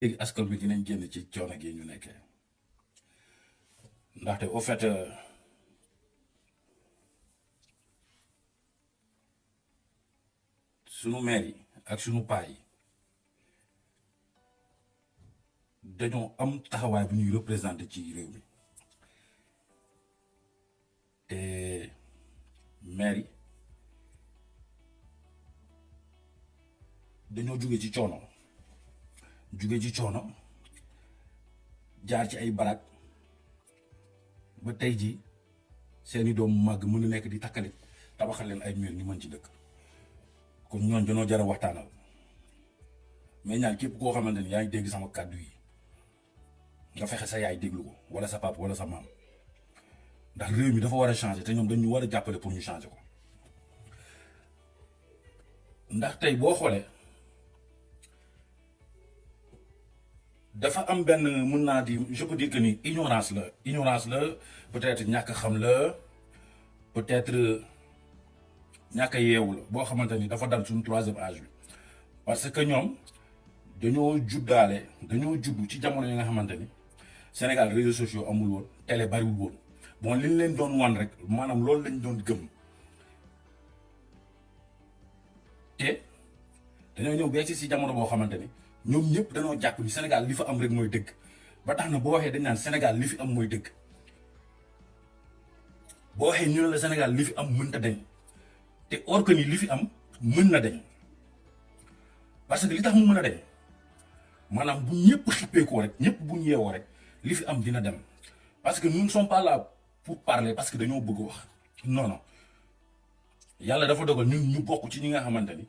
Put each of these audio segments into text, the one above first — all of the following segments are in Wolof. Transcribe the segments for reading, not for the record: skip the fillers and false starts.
léegi askan bi dinañ génn ci coono gi ñu nekkee ndaxte au fait sunu maire yi ak sunu paa yi dañoo am taxawaay bu ñuy représenté ci réew mi te maire yi dañoo jóge ci coono jaar ci ay barak ba tey ji seeni doom màgg mën a nekk di takkalit tabaxal leen ay mur ñu mën ci dëkk kon ñooñ dañoo jar a waxtaanal mais ñaan képp koo xamante ni yaa ngi dégg sama kàddu yi nga fexe sa yaay déglu ko wala sa papa wala sa maam ndax réew mi dafa war a changer te ñoom dañu war a jàppale pour ñu changer ko ndax tey boo xoolee dafa am benn mun naa di je peux dire que ni ignorance la peut-être ñàkk xam la peut-être ñàkk a yeewu la boo xamante ni dafa dal suñu troisième âge bi parce que ñoom dañoo juddu ci jamono yi nga xamante ni Sénégal réseaux sociaux amul woon télé bariwul woon bon liñ leen doon wan rek maanaam loolu lañ doon gëm te dañoo ñëw beeg si jamono boo xamante ni ñoom ñëpp dañoo jàpp ni Sénégal li fa am rek mooy dëgg ba tax na boo waxee dañ naan Sénégal li fi am mooy dëgg boo waxee ñu ne la Sénégal li fi am mënta deñ te or que ni li fi am mën na deñ parce que li tax mu mën a deñ maanaam bu ñëpp xippeekoo rek ñëpp bu ñu yeewoo rek li fi am dina dem parce que nous ne sommes pas là pour parler parce que dañoo bëgg wax non yàlla dafa dogal ñun ñu bokk ci ñi nga xamante ni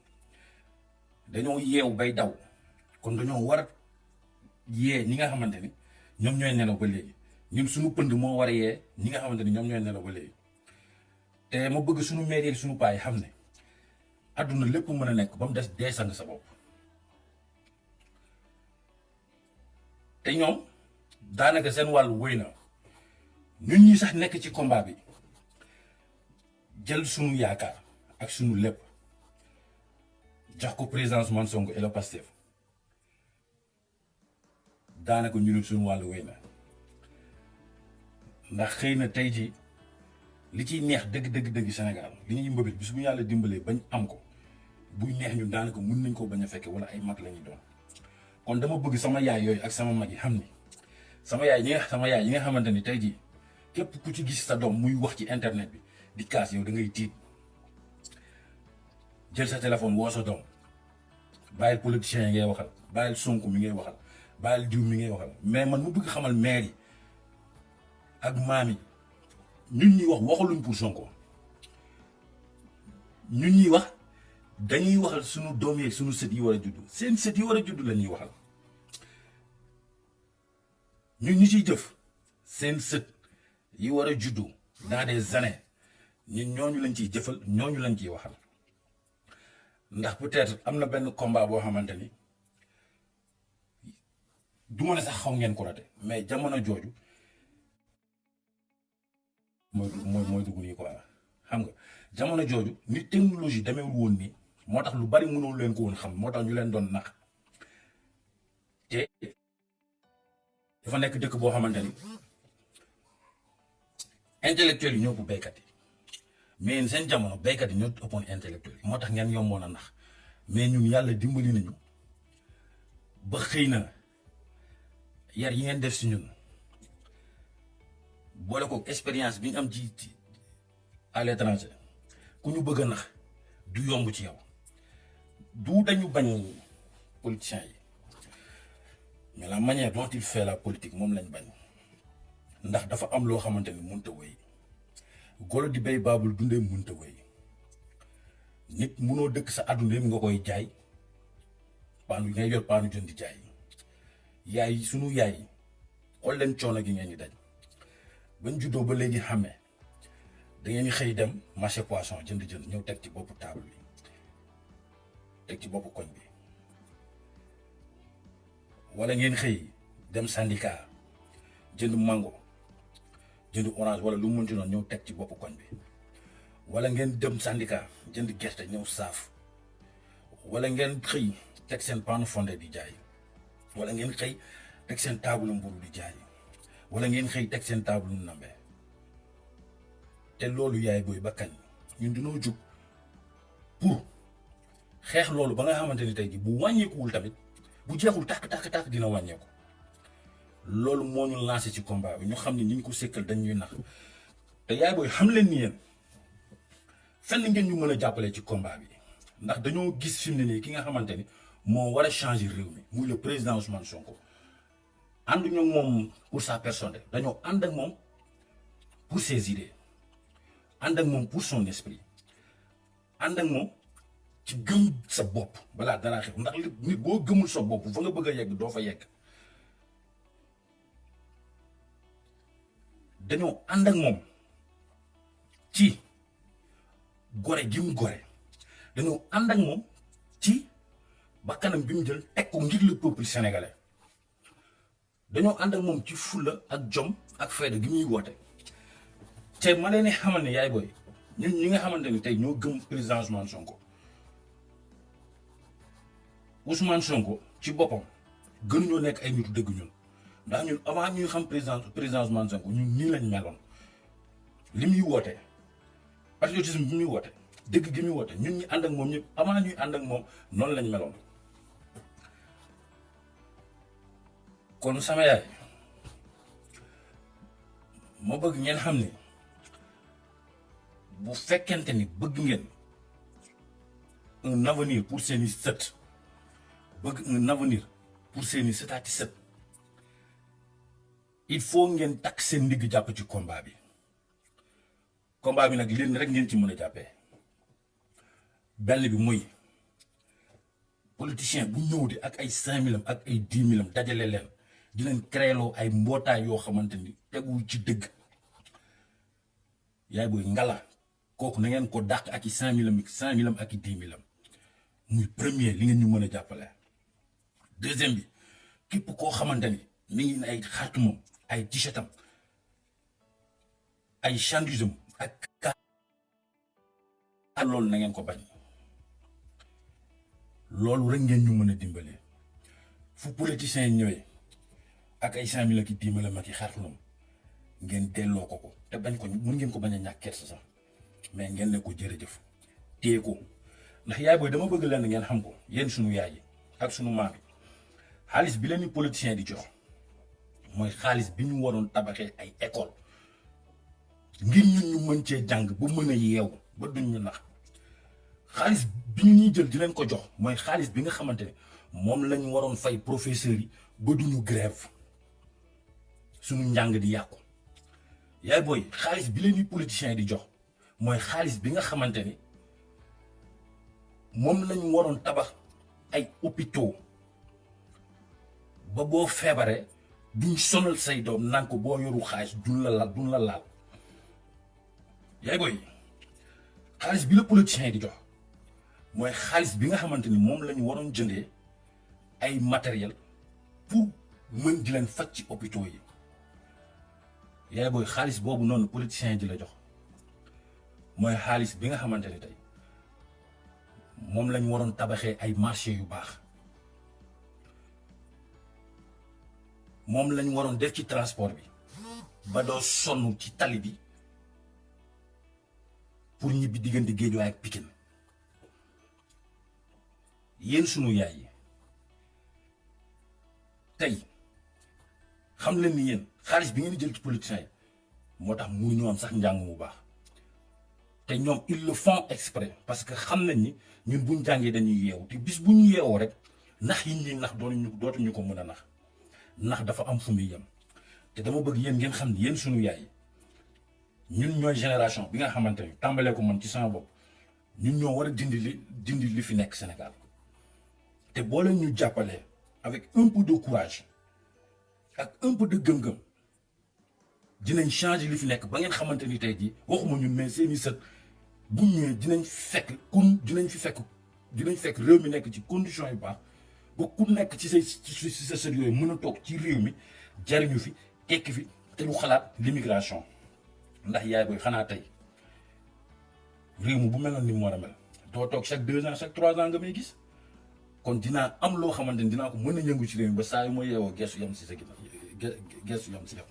dañoo yeew bay daw kon dañoo war a yee ñi nga xamante ni ñoom ñooy nelaw ba léegi ñun suñu pënd moo war a yee ñi nga xamante ni ñoom ñooy nelaw ba léegi te ma bëgg suñu maire yi suñu paa yi xam ne àdduna lépp mën a nekk ba mu des dee sang sa bopp te ñoom daanaka seen wàllu wéy na ñun ñi sax nekk ci combat bi jël suñu yaakaar ak suñu lépp jox ko président Ousmane Sonko et le Pastef daanaka ñu ne suñu wàllu wéy na ndax xëy na tey ji li ciy neex dëgg Sénégal li ñuy mbëbët bi su ñu yàlla dimbalee bañ am ko buy neex ñun daanaka mun nañ ko bañ a fekke wala ay mag la ñuy doon kon dama bëgg sama yaay yooyu ak sama mag yi xam ni sama yaay yi nga xamante ni tey jii képp ku ci gis sa doom muy wax ci internet bi di kaas yow da ngay tiit jël sa téléphone woo sa doom bàyyil politiciens yi ngay waxal bàyyil Sonko mi ngay waxal bàyyil diw mi ngay waxal mais man mu bëgg xamal maire yi ak maam yi ñun ñuy wax waxaluñ pour Sonko ñun ñuy wax dañuy waxal suñu doom yeeg suñu sët yi war a judd seen sët yi war a judd la ñuy waxal ñun ñu ciy jëf seen sët yi war a juddu dans des années ñun ñooñu lañ ciy jëfal ñooñu lañ ciy waxal ndax peut-être am na benn combat boo xamante ni du ma ne sax xaw ngeen ko raté mais jamono jooju mooy dugg nii quoi xam nga jamono jooju ni technologie demeewul woon nii moo tax lu bari mënul leen ko woon xam moo tax ñu leen doon nax te dafa nekk dëkk boo xamante ni intellectuels yi ñoo ëpp béykat yi mais seen jamono béykat yi ñoo ëppoon intellectuels yi moo tax ngeen yomboon a nax mais ñun yàlla dimbali nañu ba xëy na yar yi ngeen def si ñun boole ko expérience bi ñu am ci à l'étranger ku ñu bëgg a nax du yomb ci yow du dañu bañ politiciens yi mais la manière dont il fait la politique moom lañ bañ ndax dafa am loo xamante ni mënta wéy golo di béy baabul dundee mënta wéy nit mënoo dëkk sa àdduna yëpp nga koy jaay paanu ngay yor paanu jën di jaay yaay sunu yaay xool leen coono gi ngeen di daj bañ juddoo ba léegi xàmmee da ngeen xëy dem marché poisson jënd ñëw teg ci boppu table bi teg ci boppu koñ bi wala ngeen xëy dem syndicat jënd mango jënd orange wala lu mu mënti noonu ñëw teg ci boppu koñ bi wala ngeen dem syndicat jënd gerte ñëw saaf wala ngeen xëy teg seen paanu fondé di jaay wala ngeen xëy teg seen table mburu di jaay wala ngeen xëy teg seen table nambe te loolu yaay booy ba kañ ñun dinoo jug pour xeex loolu ba nga xamante ni tey ji bu wàññeekuwul tamit bu jeexul tàkk dina wàññeeku. loolu moo ñu lancé ci combat bi ñu xam ne ñu ko sékkal dañ ñuy nax te yaay booy xam leen ni yéen fenn ngeen ñu mën a jàppale ci combat bi ndax dañoo gis fi mu ne nii ki nga xamante ni moo war a changer réew mi muy le président Ousmane Sonko ànduñu ak moom pour sa personne dañoo ànd ak moom pour ses idées ànd ak moom pour son esprit ànd ak moom ci gëm sa bopp balaa dara xew ndax nit boo gëmul sa bopp fa nga bëgg a yegg doo fa yegg. dañoo ànd ak moom ci gore gi mu gore dañoo ànd ak moom ci bakkanam bi mu jël teg ko ngir le peuple sénégalais dañoo ànd ak moom ci fulla ak jom ak fayda gi muy woote te ma leen xamal ne yaay booy ñun ñi nga xamante ni tey ñoo gëm président Ousmane Sonko ci boppam gënuñoo nekk ay nitu dëgg ñun. ndax ñun avant ñuy xam président Ousmane Sonko ñun nii lañ meloon li muy woote patriotisme bi muy woote dëgg gi muy woote ñun ñi ànd ak moom ñëpp avant ñuy ànd ak moom noonu lañ meloon. kon sama yaay ma bëgg ngeen xam ni bu fekkente ni bëgg ngeen un avenir pour seeni sët bëgg un avenir pour seeni sëtaati sët. il faut ngeen takk seen ndigg jàpp ci combat bi nag leen rek ngeen ci mën a jàppee benn bi mooy politicien bu ñëw di ak ay 5000 am ak ay 10 000 am dajale leen di leen créeloo ay mbootaay yoo xamante ni tegul ci dëgg yaay booy ngala kooku na ngeen ko dàq ak i 5000 am ak i 10 000 am muy premier li ngeen ñu mën a jàppale. deuxième bi képp koo xamante ni mi ngi ay xartumam ay t-shirtam ay chandisam ak loolu na ngeen ko bañ loolu rek ngeen ñu mën a dimbale fu politiciens yi ñëwee ak ay 5000 ak i 10 000 ak i xartumam ngeen delloo ko te bañ ko mën ngeen ko bañ a ñàkk kersa sax mais ngeen ne ko jërëjëf téye ko ndax yaay booy dama bëgg leen ngeen xam ko yéen sunu yaay yi ak sunu maam yi xaalis bi leen ni politiciens di jox mooy xaalis bi ñu waroon tabaxee ay école ngir ñun ñu mën cee jàng ba mën a yeewu ba duñ ñu nax xaalis bi ñu ñuy jël di leen ko jox mooy xaalis bi nga xamante ne moom lañu waroon fay professeurs yi ba duñu grève suñu njàng di yàqu yaay booy xaalis bi leen di politiciens di jox mooy xaalis bi nga xamante ni moom lañu waroon tabax ay hôpitaux ba boo feebaree duñ sonal say doom naan ko boo yoru xaalis duñ la laal yaay booy xaalis bi la politiciens di jox mooy xaalis bi nga xamante ni moom lañu waroon jëndee ay matériel pour mën di leen faj ci hôpitaux yi yaay booy xaalis boobu noonu politiciens yi di la jox mooy xaalis bi nga xamante ni tey moom lañu waroon tabaxee ay marché yu baax moom lañu waroon def ci transport bi ba doo sonn ci tali bi pour ñibbi diggante Guédiawaye ak Pikine yéen sunu yaay yi tey xam leen ni yéen xaalis bi ngeen di jël ci politiciens yi moo tax mënuñu am sax njàng mu baax te ñoom ils le font exprès parce que xam nañ ni ñun buñ jàngee dañuy yeewu te bis bu ñu yeewoo rek nax yi ñuy nax dootuñu ko mën a nax dafa am fu muy yem te dama bëgg yéen ngeen xam ni yéen sunu yaay yi ñun ñooy génération bi nga xamante ni tàmbalee ko man ci sama bopp ñun ñoo war a dindi li fi nekk Sénégal te boo leen ñu jàppalee avec un peu de courage ak un peu de gëm-gëm dinañ changer li fi nekk ba ngeen xamante ni tey jii waxuma ñun mais seeni sët bu ñëwee dinañ fekk réew mi nekk ci condition yu baax ba ku nekk ci sa sët yooyu mën a toog ci réew mi jariñu fi tekki fi te lu xalaat l'immigration ndax yaay booy xanaa tey réew mi bu meloon ni mu war a mel doo toog chaque 2 ans chaque 3 ans nga may gis kon dinaa am loo xamante ni dinaa ko mën a yëngu ci réew mi ba saa yu ma yeewoo gestu yam si sa ginnaaw gestu yam si yow.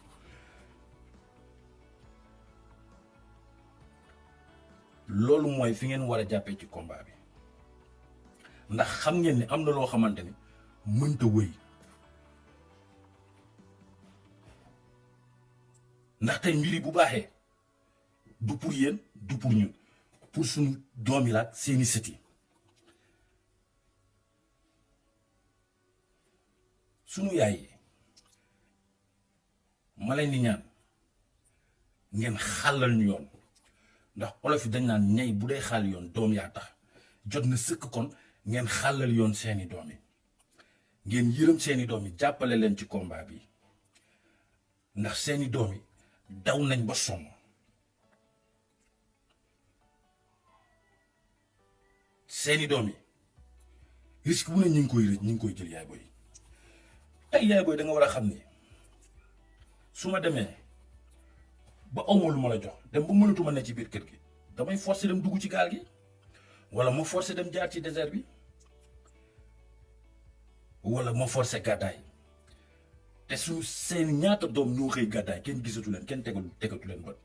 loolu mooy fi ngeen war a jàppee ci combat bi ndax xam ngeen ni am na loo xamante ni mënta wëy ndax tey mbir yi bu baaxee du pour yéen du pour ñun pour suñu doom yi la ak seeni sët yi sunu yaay yi ma leen di ñaan ngeen xàllal ñu yoon ndax olof yi dañ naan ñay bu dee xàll yoon doom yaa tax jot na sëkk kon ngeen xàllal yoon seeni doom yi ngeen yërëm seeni doom yi jàppale leen ci combat bi ndax seeni doom yi daw nañ ba sonn seeni doom yi risque bu ne ñu ngi koy jël yaay booy ay yaay booy da nga war a xam ni su ma demee ba awma lu ma la jox dem ba mënatuma ne ci biir kër gi damay forcer dem dugg ci gaal gi wala ma forcer dem jaar ci désert bi wala ma forcer gàddaay te su seen ñaata doom ñoo xëy gàddaay kenn gisatu leen kenn tegatu leen bët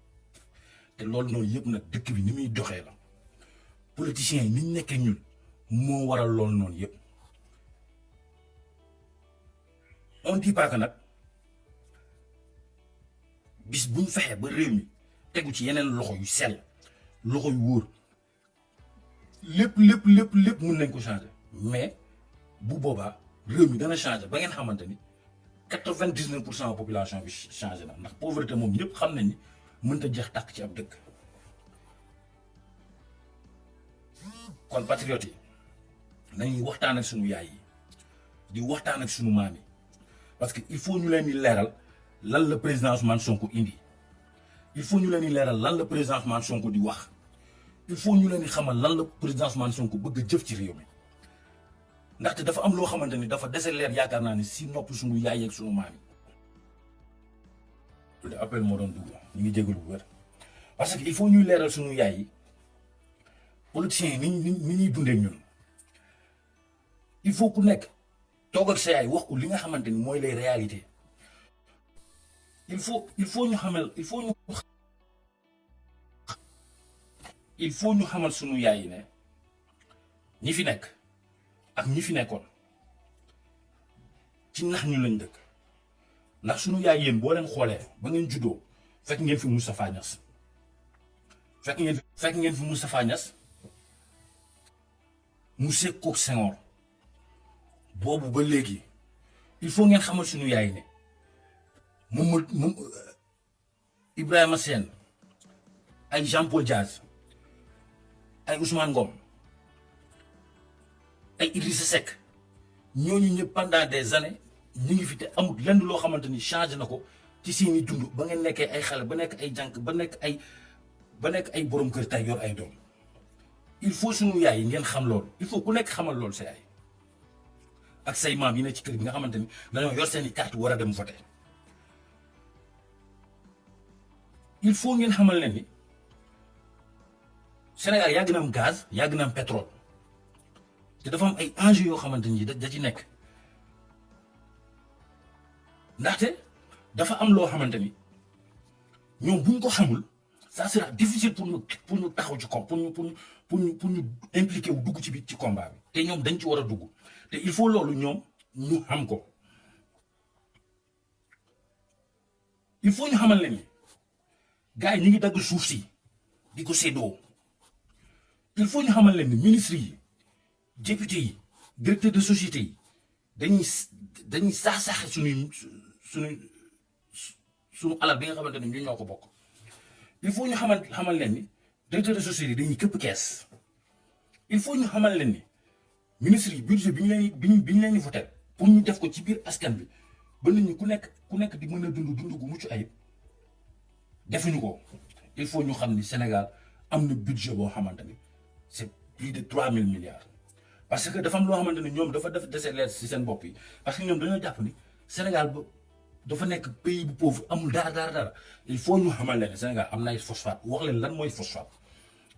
te loolu noonu yëpp nag dëkk bi ni muy doxee la politiciens yi ni ñu nekkee ñun moo waral loolu noonu yëpp on dit pas que nag bis buñ fexee ba réew mi tegu ci yeneen loxo yu sell loxo yu wóor lépp mun nañ ko changer mais bu boobaa réew mi dana changer ba ngeen xamante ni 99% population bi changé na ndax pauvreté moom ñëpp xam nañ ni mënta jeex tàkk ci ab dëkk kon patriote yi nañuy waxtaan ak sunu yaay yi di waxtaan ak sunu maam yi parce que il faut ñu leen di leeral lan la président Ousmane Sonko indi il faut ñu leen di leeral lan la président Ousmane Sonko di wax il faut ñu leen di xamal lan la président Ousmane Sonko bëgg a jëf ci réew mi ndaxte dafa am loo xamante ni dafa dese leer yaakaar naa ni si nopp sunu yaay ak sunu maam yi. le appel moo doon dugg ñu ngi jégalu bu wér parce que il faut ñuy leeral sunu yaay yi politiciens yi ni ñuy dundee ñun il faut ku nekk toog ak sa yaay wax ko li nga xamante ni mooy les réalités il faut ñu xamal il faut ñu xamal sunu yaay yi ne ñi fi nekk ak ñi fi nekkoon ci nax ñu lañ dëkk ndax sunu yaay yéen boo leen xoolee ba ngeen juddoo fekk ngeen fi Moustapha Niasse fekk ngeen fi Moustapha Niasse mu sekkoog Senghor boobu ba léegi il faut ngeen xamal sunu yaay ne moom Ibrahima Sène ay Jean-Paul Diaz ay Ousmane Ngom ay Idrissa Seck ñooñu ñëpp pendant des années ñu ngi fi te amul lenn loo xamante ni changé na ko ci seeni dund ba ngeen nekkee ay xale ba nekk ay jànk ba nekk ay borom kër tay yor ay doom il faut sunu yaay yi ngeen xam loolu il faut ku nekk xamal loolu sa yaay ak say maam yi ne ci kër gi nga xamante ni dañoo yor seeni carte war a dem voter il faut ngeen xamal leen ni Sénégal yàgg na am gaz yàgg na am pétrole te dafa am ay enjeux yoo xamante ni da ci nekk ndaxte dafa am loo xamante ni ñoom buñ ko xamul ça sera difficile pour ñu taxaw ci ko pour ñu impliqué wu dugg ci biir ci combat bi te ñoom dañ ci war a dugg te il faut loolu ñoom ñu xam ko il faut ñu xamal leen ni gars yi ñu ngi dagg suuf si di ko séddoo il faut ñu xamal leen ni ministres yi député yi directeur de société yi dañuy saax-saaxe suñu alal bi nga xamante ne ñu ñoo ko bokk il faut ñu xamal leen ni directeur de société yi dañuy këpp kees il faut ñu xamal leen ni ministres yi budget bi ñu leen di voté pour ñu def ko ci biir askan bi ba nit ñi ku nekk di mën a dund gu mucc ayib defuñu ko il faut ñu xam ni Sénégal am na budget boo xamante ni c'est plus de 3000 milliards parce que dafa am loo xamante ni ñoom dafa def dese leer ci seen bopp yi parce que ñoom dañoo jàpp ni Sénégal dafa nekk pays bu pauvre amul dara il faut ñu xamal leen Sénégal am na ay phosphate wax leen lan mooy phosphate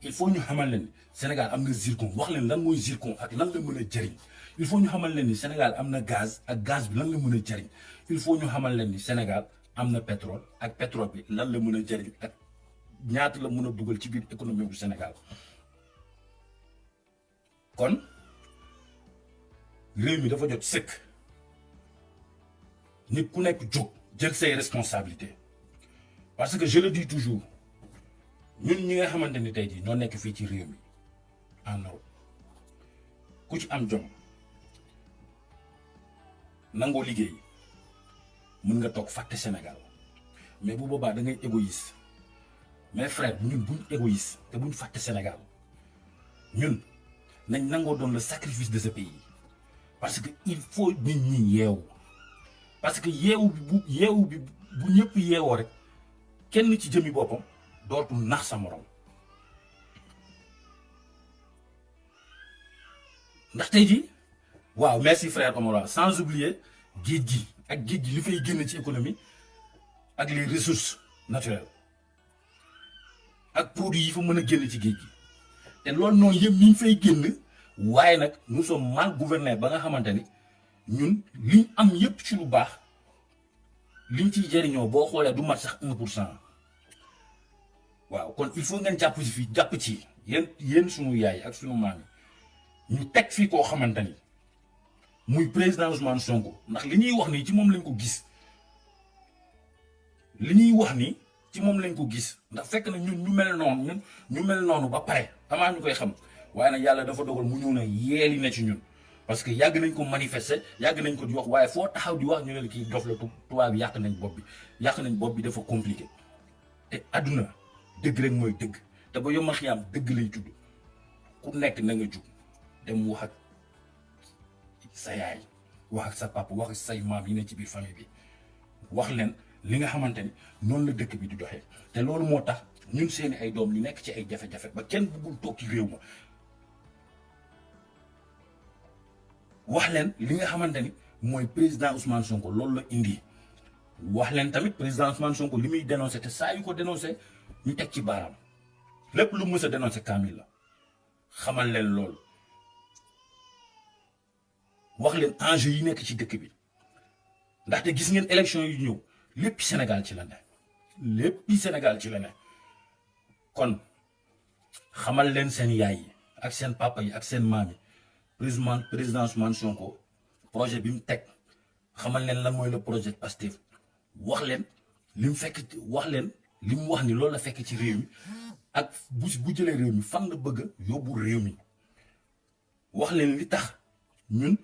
il faut ñu xamal leen Sénégal am na zircon wax leen lan mooy zircon ak lan la mën a jëriñ il faut ñu xamal leen ni Sénégal am na gaz ak gaz bi lan la mën a jariñ il faut ñu xamal leen ni Sénégal am na pétrole ak pétrole bi lan la mën a jariñ ak ñaata la mën a dugal ci biir économie bu Sénégal kon réew mi dafa jot sëkk nit ku nekk jóg jël say responsabilités parce que je le dis toujours ñun ñi nga xamante ni tey jii ñoo nekk fii ci réew mi en Europe ku ci am jom nangoo liggéey mën nga toog fàtte Sénégal mais bu boobaa da ngay égoïste mes frères ñun buñ égoïste te buñ fàtte Sénégal ñun nañ nangoo doon le sacrifice de ce pays parce que il faut nit ñi yeewu parce que yeewu bi bu ñëpp yeewoo rek kenn ci jëmi boppam dootul nax sa morom ndax tey ji waaw merci frère Omar sans oublier géej gi ak géej gi li fay génn ci économie ak les ressources naturelles ak produits yi fa mën a génn ci géej gi te loolu noonu yëpp ñu fay génn waaye nag nous sommes mal gouvernés ba nga xamante ni ñun liñ am yëpp ci lu baax liñ ciy jëriñoo boo xoolee du mat sax 1%. waaw kon il faut ngeen jàpp ci fii jàpp ci yéen sunu yaay ak sunu maam yi ñu teg fii koo xamante ni muy président Ousmane Sonko ndax li ñuy wax nii ci moom lañ ko gis ndax fekk na ñun ñu mel noonu ba pare amaa ñu koy xam waaye nag yàlla dafa dogal mu ñëw na yeeli na ci ñun parce que yàgg nañ ko manifester yàgg nañ ko di wax waaye foo taxaw di wax ñu ne kii dof la tubaab bi yàq nañ bopp bi dafa compliqué te àdduna dëgg rek mooy dëgg te ba yombal xiyaam dëgg lay tudd ku nekk na nga jug dem wax ak sa yaay wax ak sa papa wax ak say maam yi ne ci biir famille bi wax leen li nga xamante ni noonu la dëkk bi di doxee te loolu moo tax ñun seeni ay doom ñu nekk ci ay jafe-jafe ba kenn bëggul toog ci réew ma wax leen li nga xamante ni mooy président Ousmane Sonko loolu la indi wax leen tamit président Ousmane Sonko li muy dénoncé te saa yu ko dénoncé ñu teg ci baaraam lépp lu mës a dénoncé kaamil la xamal leen loolu wax leen enjeu yi nekk ci dëkk bi ndaxte gis ngeen élection yi ñëw lépp Sénégal ci la ne kon xamal leen seen yaay yi ak seen papa yi ak seen maam yi président Ousmane Sonko projet bi mu teg xamal leen lan mooy le projet Pastef wax leen li mu fekk wax leen li mu wax ni loolu la fekk ci réew mi ak bu jëlee réew mi fan la bëgg a yóbbu réew mi wax leen li tax ñun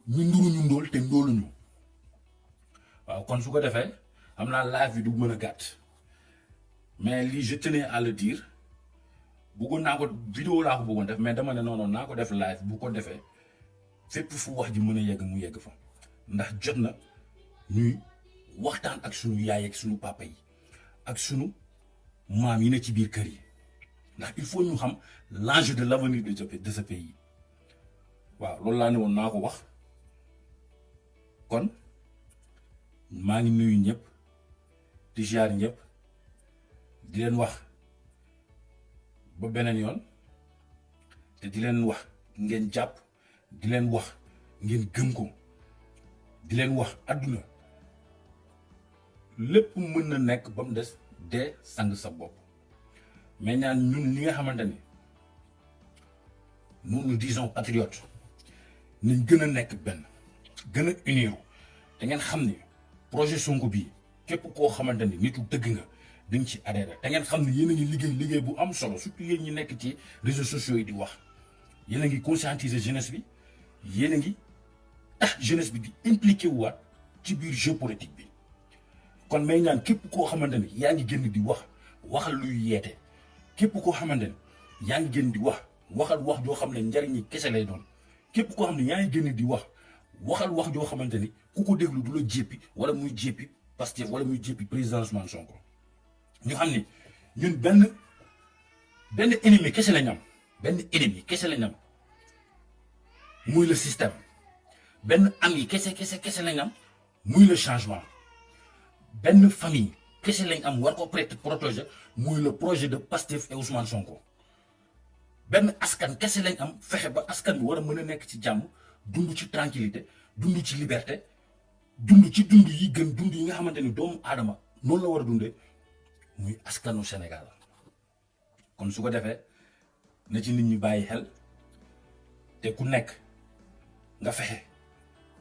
ñu nduruñu ndóol te ndóoluñu waaw kon su ko defee xam naa live bi du mën a gàtt mais lii je tenais à le dire bëggoon naa ko vidéo laa ko bëggoon def mais dama ne non naa ko def live bu ko defee fépp fu wax ji mën a yegg mu yegg fa ndax jot na ñuy waxtaan ak sunu yaay ak sunu papa yi ak sunu maam yi ne ci biir kër yi ndax il faut ñu xam l'enjeu de l'avenir de ce pays waaw loolu laa ne woon naa ko wax kon maa ngi nuyu ñëpp di ziar ñëpp di leen wax ba beneen yoon te di leen wax ngeen jàpp di leen wax ngeen gëm ko di leen wax àdduna lépp mën na nekk ba mu des dee sang sa bopp mais ñaan ñun li nga xamante ni nous disons patriotes nañ gën a nekk benn gën a uniru te ngeen xam ni projet Sonko bii képp koo xamante ni nitu dëgg nga dañ ci adhéré te ngeen xam ne yéen a ngi liggéey bu am solo surtout yéen ñi nekk ci réseaux sociaux yi di wax yéen a ngi conscientiser jeunesse bi yéen a ngi tax jeunesse bi di impliqué waat ci biir jeu politique bi kon may ñaan képp koo xamante ni yaa ngi génn di waxal luy yeete képp koo xamante ni yaa ngi génn di waxal wax joo xam ne njariñ ñi kese lay doon képp koo xam ne yaa ngi génn di waxal wax joo xamante ni ku ko déglu du la jéppi wala muy jéppi Pastef wala muy jéppi président Ousmane Sonko ñu xam ni ñun benn ennemi kese lañ am muy le système benn ami kese lañ am muy le changement benn famille kese lañ am war ko protéger muy le projet de Pastef et Ousmane Sonko benn askan kese lañ am fexe ba askan bi war a mën a nekk ci jàmm dund ci tranquillité dund ci liberté dund ci dund yi gën dund yi nga xamante ni doomu aadama noonu la war a dundee muy askanu Sénégal kon su ko defee na ci nit ñi bàyyi xel te ku nekk nga fexe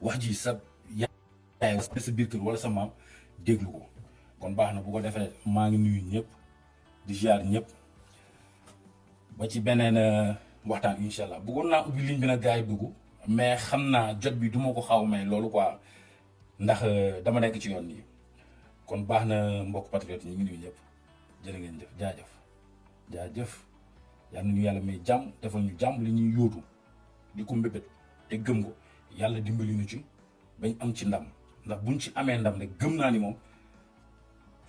wax ji sa yaay sa biir kër wala sa maam déglu ko kon baax na bu ko defee maa ngi nuyu ñëpp di ziar ñëpp ba ci beneen waxtaan incha allah bëggoon naa ubbi ligne bi nag gars yi dugg mais xam naa jot bi du ma ko xaw may loolu quoi ndax dama nekk ci yoon yi kon baax na mbokk patriote ñu ngi nuyu ñëpp jërë ngeen jëf jaajëf yal na ñu yàlla may jàmm defal ñu jàmm li ñuy yóotu di ko mbébét te gëm ko yàlla dimbali ñu ci bañ am ci ndam ndax buñ ci amee ndam rek gëm naa ni moom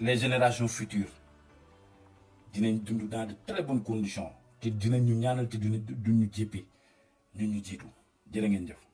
les générations futures dinañ dund dans de très bonnes conditions te dinañ ñu ñaanal te duñu jéppi ñun ñu jiitu jërë ngeen jëf.